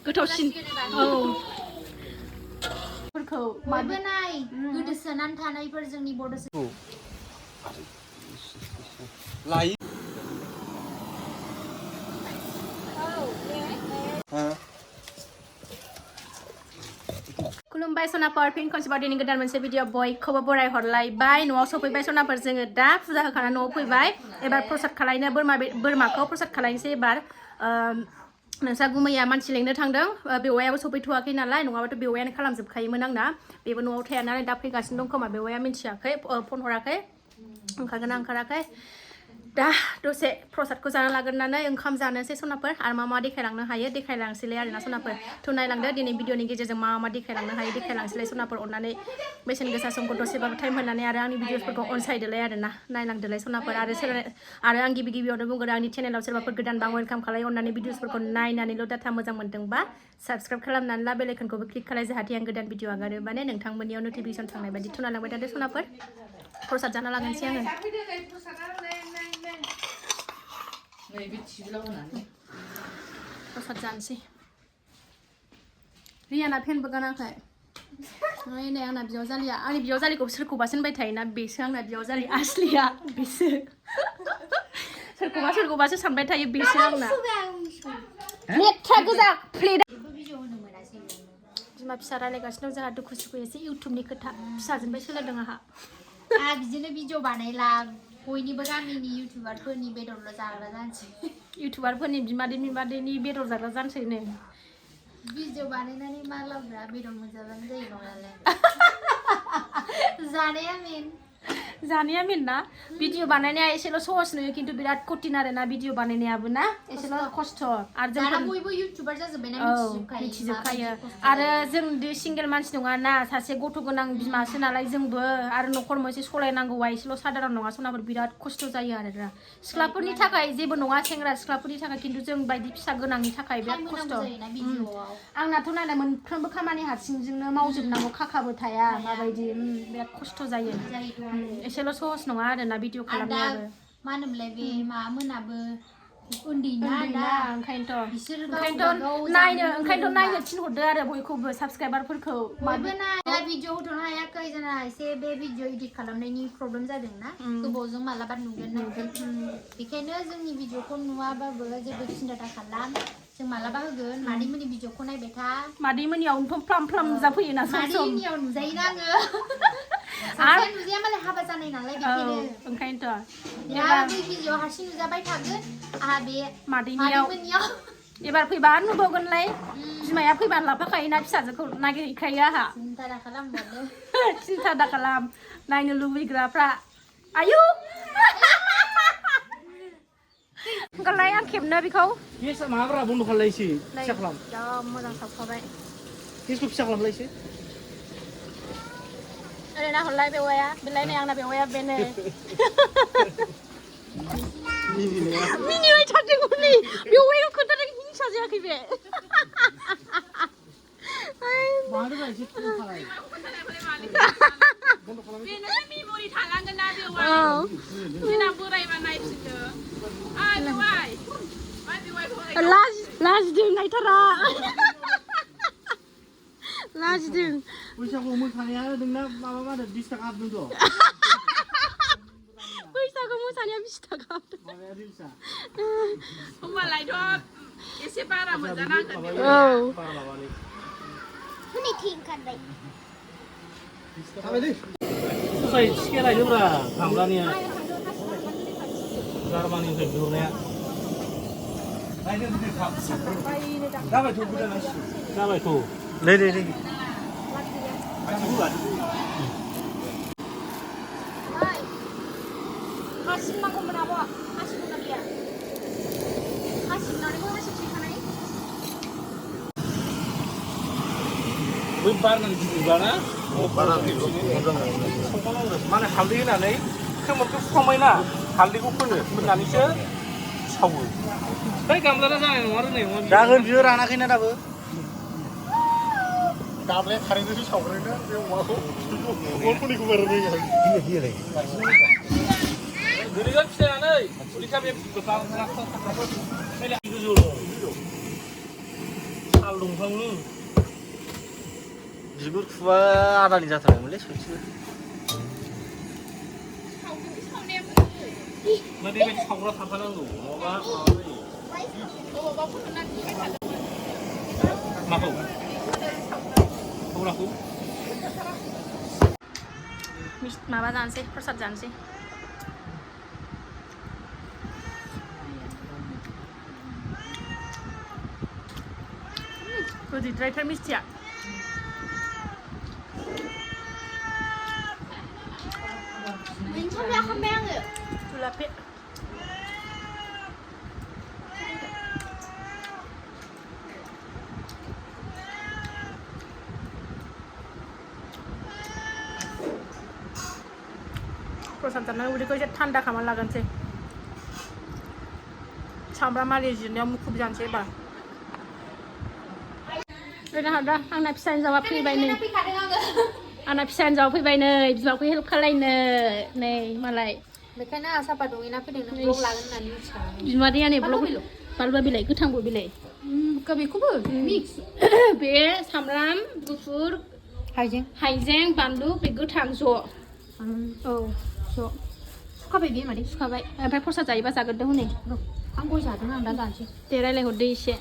गोथावसिन औ फोरखौ माबोनाय गोदोसोनानै थानायफोर जोंनि बड' लायो खुलुमबाय सनाफोर फिन खनसेबाव दिनै गोदान मोनसे भिडिअ बयखौबो बराय हरलायबाय न'आव सफैबाय सनाफोर जोङो दा फुजा होखांनानै न'आव फैबाय एबार प्रसाद खालायनो बोरमाखौ प्रसाद खालायनोसै एबार नोंस्रा गुमैया मानसि लेंनो थांदों बेवायाबो सफैथ'वाखै नालाय नङाबाथ' बेवायानो खालामजोबखायोमोन आंना बेबो न'आव थाया नालाय दा फैगासिनो दं खोमा बेवाया मिन्थियाखै फन हराखै ओंखारगोना ओंखाराखै दा दसे प्रसादखौ जाना लाग्रोनानै ओंखाम जानोसै सनाफोर आरो मा देखायलांनो हायो देखायलांसैलाय आरोना सनाफोर थ' नायलांदो दिनै भिडिअनि गेजेरजों मा देखायलांनो हायो देखायलांसैलाय सनाफोर अननानै बेसेन गोसा समखौ दसेबाबो टाइम होनानै आरो आंनि भिडिअसफोरखौ अनसायदोलाय आरोना नायलांदोलाय सनाफोर आरो आं गिबियावनो बुंगोन आंनि चेनेलाव सोरबाफोर गोदानबा वेलकाम खालाय अननानै भिडिअसफोरखौ नायनानैल' डाटा मोजां मोनदोंबा साबस्क्राइब खालामनानै ला बेल आइकनखौबो क्लिक खालाय जाहाथे आं गोदान भिडिअ आगारोबानो नोंथांमोननियाव नटिफिकेसन थांनाय बायदि थुनालांबाय थादो सनाफोर प्रसाद जाना लागायनोसै आङो प्रसाद जानोसै रियाना फेनबो गानाखै नै आंना बिजावजालिया आंनि बिजावजालिखौ सोरखौबासो होनबाय थायोना बेसो आंना बिजावजालि असलिया बेसो सोरखौबासो सानबाय थायो बेसो आंना लेथ्रा गोजा प्लेट बिमा फिसा रायलायगासिनो दं जोंहा दुखु सुखु एसे इउटुबनि खोथा फिसाजोंबो सोलोंदों आंहा बिदिनो भिडिअ बानायला बयनिबो गामिनि इउटुबारफोरनि बेदरल' जाग्रा जानोसै इउटुबारफोरनि बिमादैनि बेदर जाग्रा जानोसै नो भिडिअ बानायनानै मा लाबोग्रा बेदर मोनजाबानो जायो नङालाय जानाया मेन ना भिडिअ बानायनाया एसेल' सहस नुयो खिन्थु बिराद कठिन आरोना भिडिअ बानायनायाबो ना एसेल' खस्थ' आरो जों बयबो इउटुबार जाजोब्बायना मिथिजोबखायो आरो जों सिंगेल मानसि नङा ना सासे गथ' गोनां बिमासो नालाय जोंबो आरो न'खर मोनसे सलायनांगौआ एसेल' साधारन नङा सनाफोर बिराद खस्थ' जायो आरोना सिख्लाफोरनि थाखाय जेबो नङा सेंग्रा सिख्लाफोरनि थाखाय खिन्थु जों बायदि फिसा गोनांनि थाखाय बिराद खस्थ' आंनाथ' नायना मोनफ्रोमबो खामानि हारसिंजोंनो मावजोबनांगौ खाखाबो थाया माबायदि बिराद खस्थ' जायो एसेल' सहस नङा आरोना भिडिअ खालामनायाबो मा होनोमोनलाय बे माबामोनाबो उन्दैना ओंखायनोथ' नायनो थिनहरदो आरो बयखौबो साबस्क्राइबारफोरखौ दा भिडिअ होथ'नो हायाखै जोंना एसे बे भिडिअ इडिट खालामनायनि प्रब्लेम जादों ना गोबावजों मालाबा नुगोन बेखायनो जोंनि भिडिअखौ नुवाबाबो जेबो सिन्था दाखालाम जों मालाबा होगोन मादैमोननि भिडिअखौ नायबाय था मादैमोननियावनोथ' फ्लाम नुजाफैयोना मादैमोननियाव नुजायोना आङो नुजाया मालाय हाबा जानाय नालाय बेखायनो ओंखायनोथ' दा बै भिडिअ हारसिं नुजाबाय थागोन आंहा बे मादैनियाव एबार फैबा नुबावगोनलाय बिमाया फैबानो लाफाखायोना फिसाजोखौ नागिरहैखायो आंहा सिन्था दाखालाम नायनो लुबैग्राफ्रा आयु ओंखारलाय आं खेबनो बेखौ माबाफ्रा बन्द' खालामलायसै फिसा खालाम मोजां सावखाबाय केसखौ फिसा खालामलायसै ओरै नाहरलाय बेवाया बेलाय नै आंना बेवाया बेनो मिनिबाय थादों हनै बेवाया खोन्थादों हिंसा जायाखै बे बेनोसो मेम'रि थालांगोन ना बेवाय देनां बोरायबा नायफिननो लाजिदों नायथारा लाजिदों बैसागु मोसानाया नोंना माबा मा होनो 20 थाखा हाबदों थ' बैसागु मोसानाया 20 थाखा हाबदों होमबालायथ' एसे बारा मोनजानांगोन बारा लाबालै हनै थिं ओंखारबाय थाबाय दे ससाय थिखे लायदोब्रा खामलानिया जार्मानिनिफ्राय बिहरनाया जाबायथ' दे हासिब नांगौमोन आब' हासिब दंना गैया हासिब नानैबो हासिब सैखानाय बै बारनानै गिदिरबाना माने हालदै होनानै खोमोरखौ फुखांबायना हालदैखौ फोननानैसो सावो बै गामलाना जानाय नङा रोंनाय नङा जागोन बियो रानाखैना दाबो गामलाया खारेन्टजोंसो सावग्रोना बे अमाखौ अरफोरनिखौ बारा रोङा गोदैगा फिथायानै फुलिखा बे गोजौ दंफांनि बिगुर खुवा आदानि जाथारबायमोनलै सयथिबो माने बेबायदि सावग्रा थाफानांगौ नङाबा माखौ सावग्राखौ माबा जानोसै प्रसाद जानोसै गोदैद्रायथार मिस्थिया जुलापि प्रसाद जानानै उदैखौ एसे थान्दा खालामना लागोनसै सामब्राम आरि जिरनायाव मुखुब जानोसै एबार दा आंना फिसा हिन्जावा फैबाय नै आंना फिसा हिन्जावा फैबाय नै बिमाखौ हेल्प खालायनो नै मालाय बेखायनो आं साफा दुगैना फैदों नों ब्लग लागोन होननानै मिथिखानानै बिमा दैया नै ब्लग बानलु बिलाइ गोथांबो बिलाइ बेखौबो मिक्स बे सामब्राम गुफुर हाइजें बानलु बे गोथां ज' औ ज' सुखाबाय बे मादै सुखाबाय ओमफ्राय प्रसाद जायोबा जाग्रोदों हनै आं गय जादों आं दा जानोसै दे रायलायहरदो एसे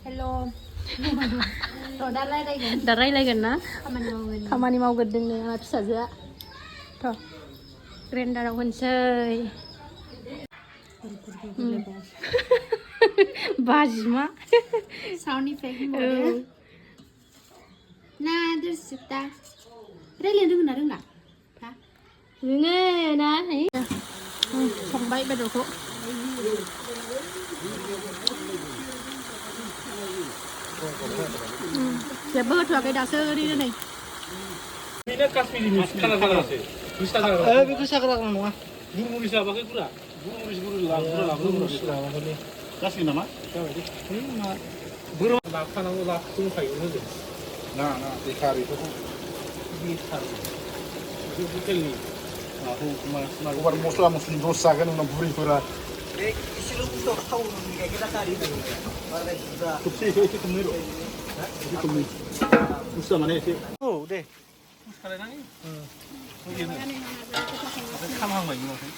हेल' दा रायलायगोन ना खामानि मावगोन खामानि मावग्रोदोंनो आंहा फिसाजोआ थ' ग्रेन्डाराव होनसै बाजिमा साउन्ड इफेक्ट ना दर्शकता रायलायनो रोंगोन ना रोंला रोङो ना संबाय बेदरखौ जेबो होथ'वाखै दासो ओरैनो नै बेनो काश्मीरी मिक्स खालार जाग्रासो गोसा जाग्रा बे गोसा गोरा नङा गुरमुरिस लाबाखै गुरा गुरमुरिस लाबाखै जासिगोन नामा जाबाय दे बोरमा लाखानांगौ दंखायो होजों ना बेखार बेफोरखौ बेखार बे हटेलनि माखौ मस्ला मस्लि दस जागोन उनाव बुरैफोरा एसेल' बुस्थुआव थाव गाइखेरा गारि थबसे एसे खमनै र' एसे खमनै बुस्थुआ माने एसे औ दे सालायनानै खामहांबाय उनावहाय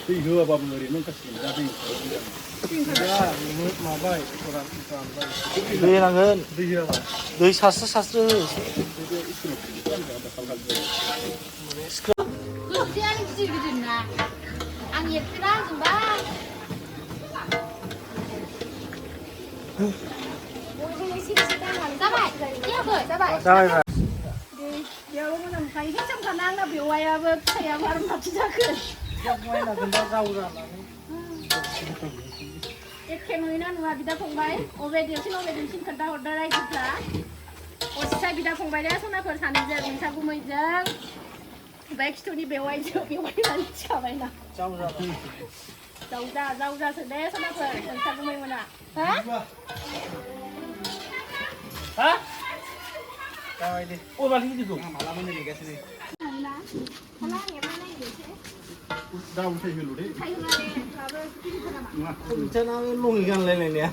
दै होआबाबो ओरैनो ओंखारसिगोन दा दै माबाय दै नांगोन दै होआबा दै सास्रो सास्रो गोसोआनो गिदिर गिदिर ना आं एरखेना होजोंबा जाबाय बेयावबो मोजां मोनखायो हिनजावफ्राना आंना बेवायाबो फिसायाबो आरो माथो जाखो एखे नुयोना नुवा बिदा फंबाय अबे देरसिन खोन्थाहरदो रायजोफ्रा असिसा बिदा फंबाय दे सनाफोर सानैजों नोंसा गुमैजों ओमफ्राय खिथुनि बेवाइजों बेवाइनानै थिखाबायना जावजासो दे सनाफोर नोंसा गुमै मोना हा जाबाय दे अबार गिदिरखौ माला मोननो नेगासिनो दाबो फैगोन दे बिथाङा लङि गानलायलायनाया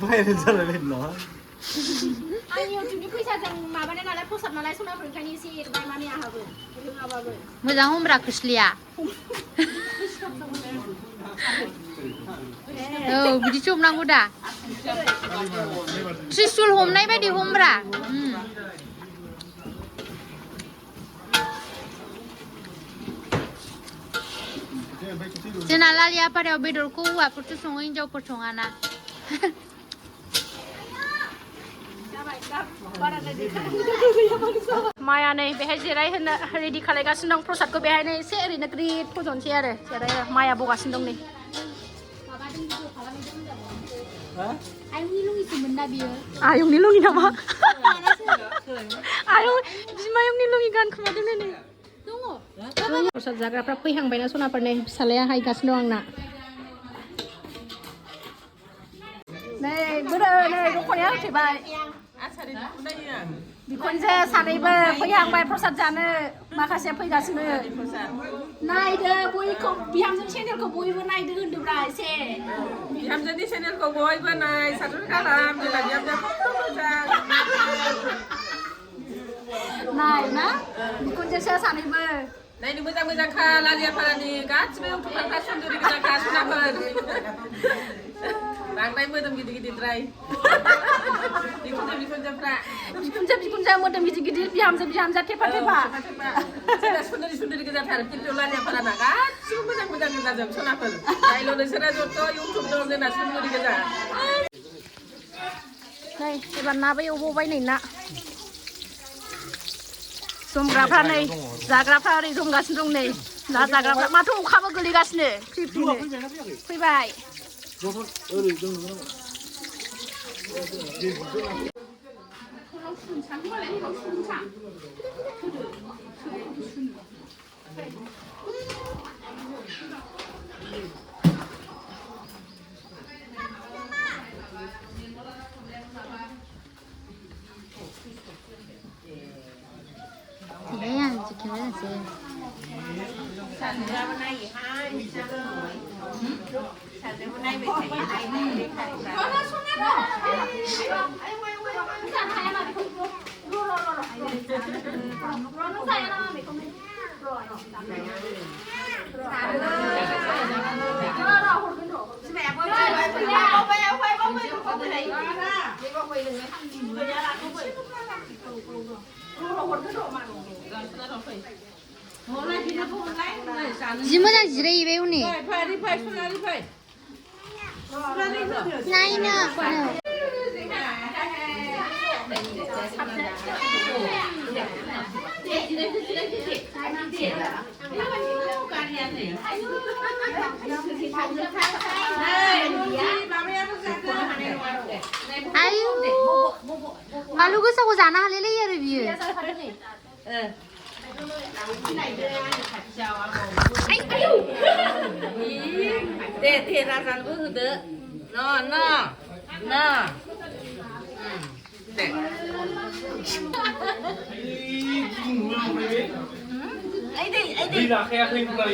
भाइरेल जालायलायदों नामा आं इउटुबनि फैसाजों माबानाय नालाय प्रसाद नालाय सनाफोर ओंखायनो एसे एरबाय माने आंहाबो रोङाबाबो मोजां हमब्रा खोस्लिया औ बिदिसो हमनांगौ दा त्रिशुल हमनाय बायदि हमब्रा जोंना लालि आफारायाव बेदरखौ हौवाफोरसो सङो हिनजावफोर सङाना माया नै बेहाय जिरायहोनो रेडि खालायगासिनो दं प्रसादखौ बेहायनो एसे ओरैनो ग्रिद फजनसै आरो जिराय माया बगासिनो दं नै आयंनि लुगैसोमोन ना बियो आयंनि लुगै नामा आयं बिमायंनि लुगै गानखोमादों नै प्रसाद जाग्राफ्रा फैहांबायना सनाफोरनि फिसालाया हायगासिनो दं आंना नै बोरो नै दख'नाया होफैबाय बिखुनजो सानैबो फैहांबाय प्रसाद जानो माखासे फैगासिनो नायदो बयखौ बिहामजो चेनेलखौ बयबो नायदो होनदोब्रा एसे बिहामजोनि चेनेलखौ बयबो नाय साबस्क्राइब खालाम जोंना बिहामजोखौ मोजां नाय ना बिखुनजोसो सानैबो नायनो मोजां मोजांखा लालियाफारानि गासिबो इउटुबारफ्रा सुन्दुरि गोजाखा सुनाफोर बांद्राय मोदोम गिदिर गिदिरद्राय बिखुनजोफ्रा बिखुनजो मोदोम गिदिर गिदिर बिहामजो थेफा थेफा जोंना सुन्दुरि गोजाथार खिन्थु लालियाफाराना गासिबो मोजां मोजां गोजाजोब सनाफोर नायल' नोंसोरा जथ' इउटुब दं जोंना सुन्दुरि गोजा नै एबार नाबो एवबावबाय नै ना जमग्राफ्रा नै जाग्राफ्रा ओरै जमगासिनो दं नै ना जाग्राफ्रा माथो अखाबो गोलैगासिनो फ्रि फ्रिनो फैबाय 그래야 지켜야지. 지모장 지레 입에 오니. 나이나. 아유. 말루고 사고 자나 할래래 여러분. 대 라산 으흐드 너 네. Đi là khe thêm này.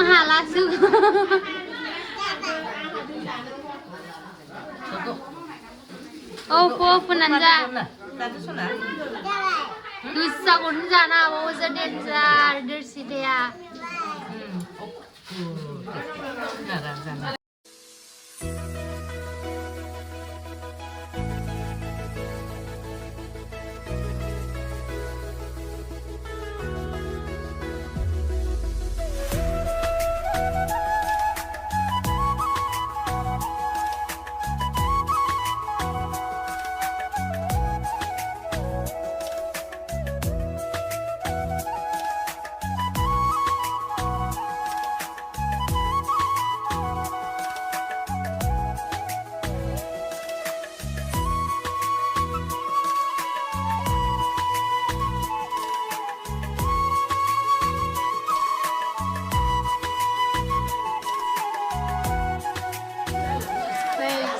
하라수. 오프난자. 두싸곤자나 오저덴자 들시대야.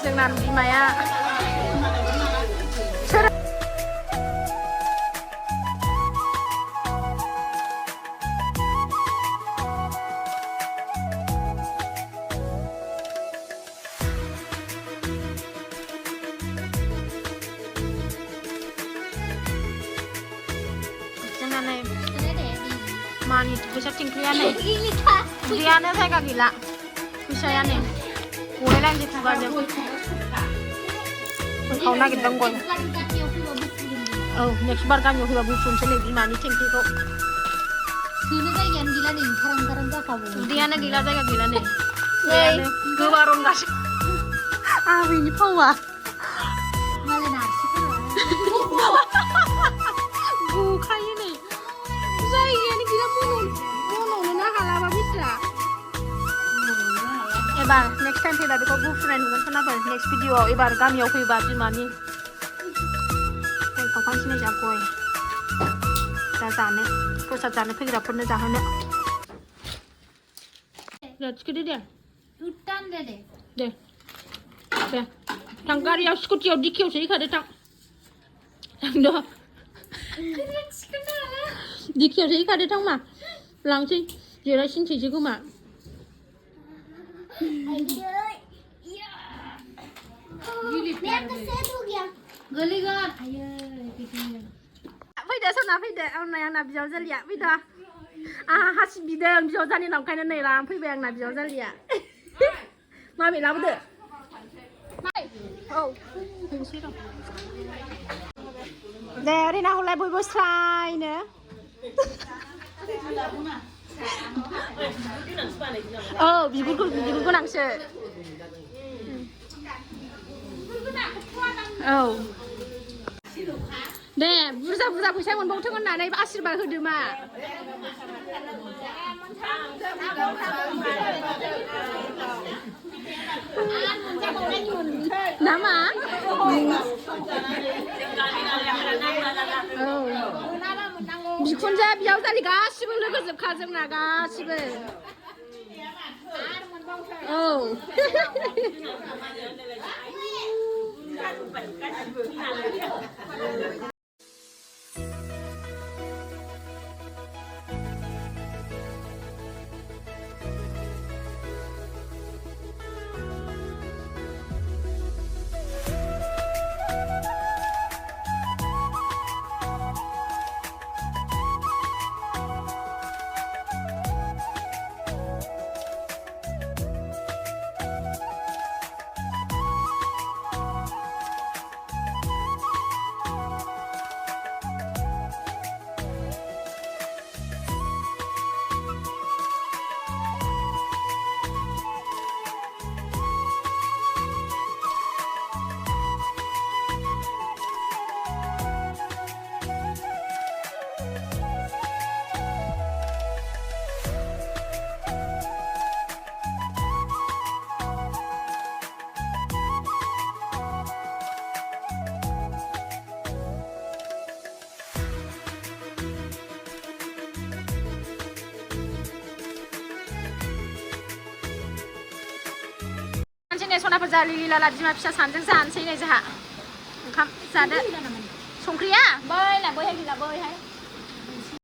जोंना बिमाया मानि फैसा थिंख्लियानो थिंख्लियानो जायगा गैला फैसायानो गलायलांसै खुगाजों फोखाव नागिरदों गय औ नेक्स्ट बार गामियाव फैबा बुथुमसै नै बिमानि थिंख्लिखौ सोनो जायगायानो गैला नै खारां जाखाबाय उदैयानो गैला जायगा गैला नै गोबारन गासिनो आबैनि फावा मालाय नारसिगोन बुखायो नै जायगायानो गैला मन'नोनो हालाबा बिस्रा एबार नेक्स्ट टाइम फैबा बेखौ बुफुनाय नुगोन खोनाफोर नेक्स्ट भिडिअआव एबार गामियाव फैबा बिमानि गय खावखांसै जा गय दा जानो प्रसाद जानो फैग्राफोरनो जाहोनो थिखोदो दे उट्टान दे दे Thằng gaरियाव स्कुटियाव डिकियावसो हैखादो थां द' डिकियावसो हैखादो थां मा लांसै जिरायसिनसैसो खोमा फैदो सना फैदो आंना बिजावजालिया फैदो आंहा हासिब बिदों बिजावजालि नंखायनो नै लानानै फैबाय आंना बिजावजालिया माबे लाबोदो औ दे ओरैनो हरलाय बयबो स्रायनो औ बिगुर गोनांसो औ दे बुरजा फैसा मोनबावथों होननानै आशीर्बाद होदो मा नामा औ बिखुनजो बिजावजालि गासिबो लोगो जोबखा जोंना गासिबो औ सनाफोर जा लिलि लाला बिमा फिसा सानैजों जानोसै नै जोंहा ओंखाम जादो संख्रिया बैहाय गैला बैहाय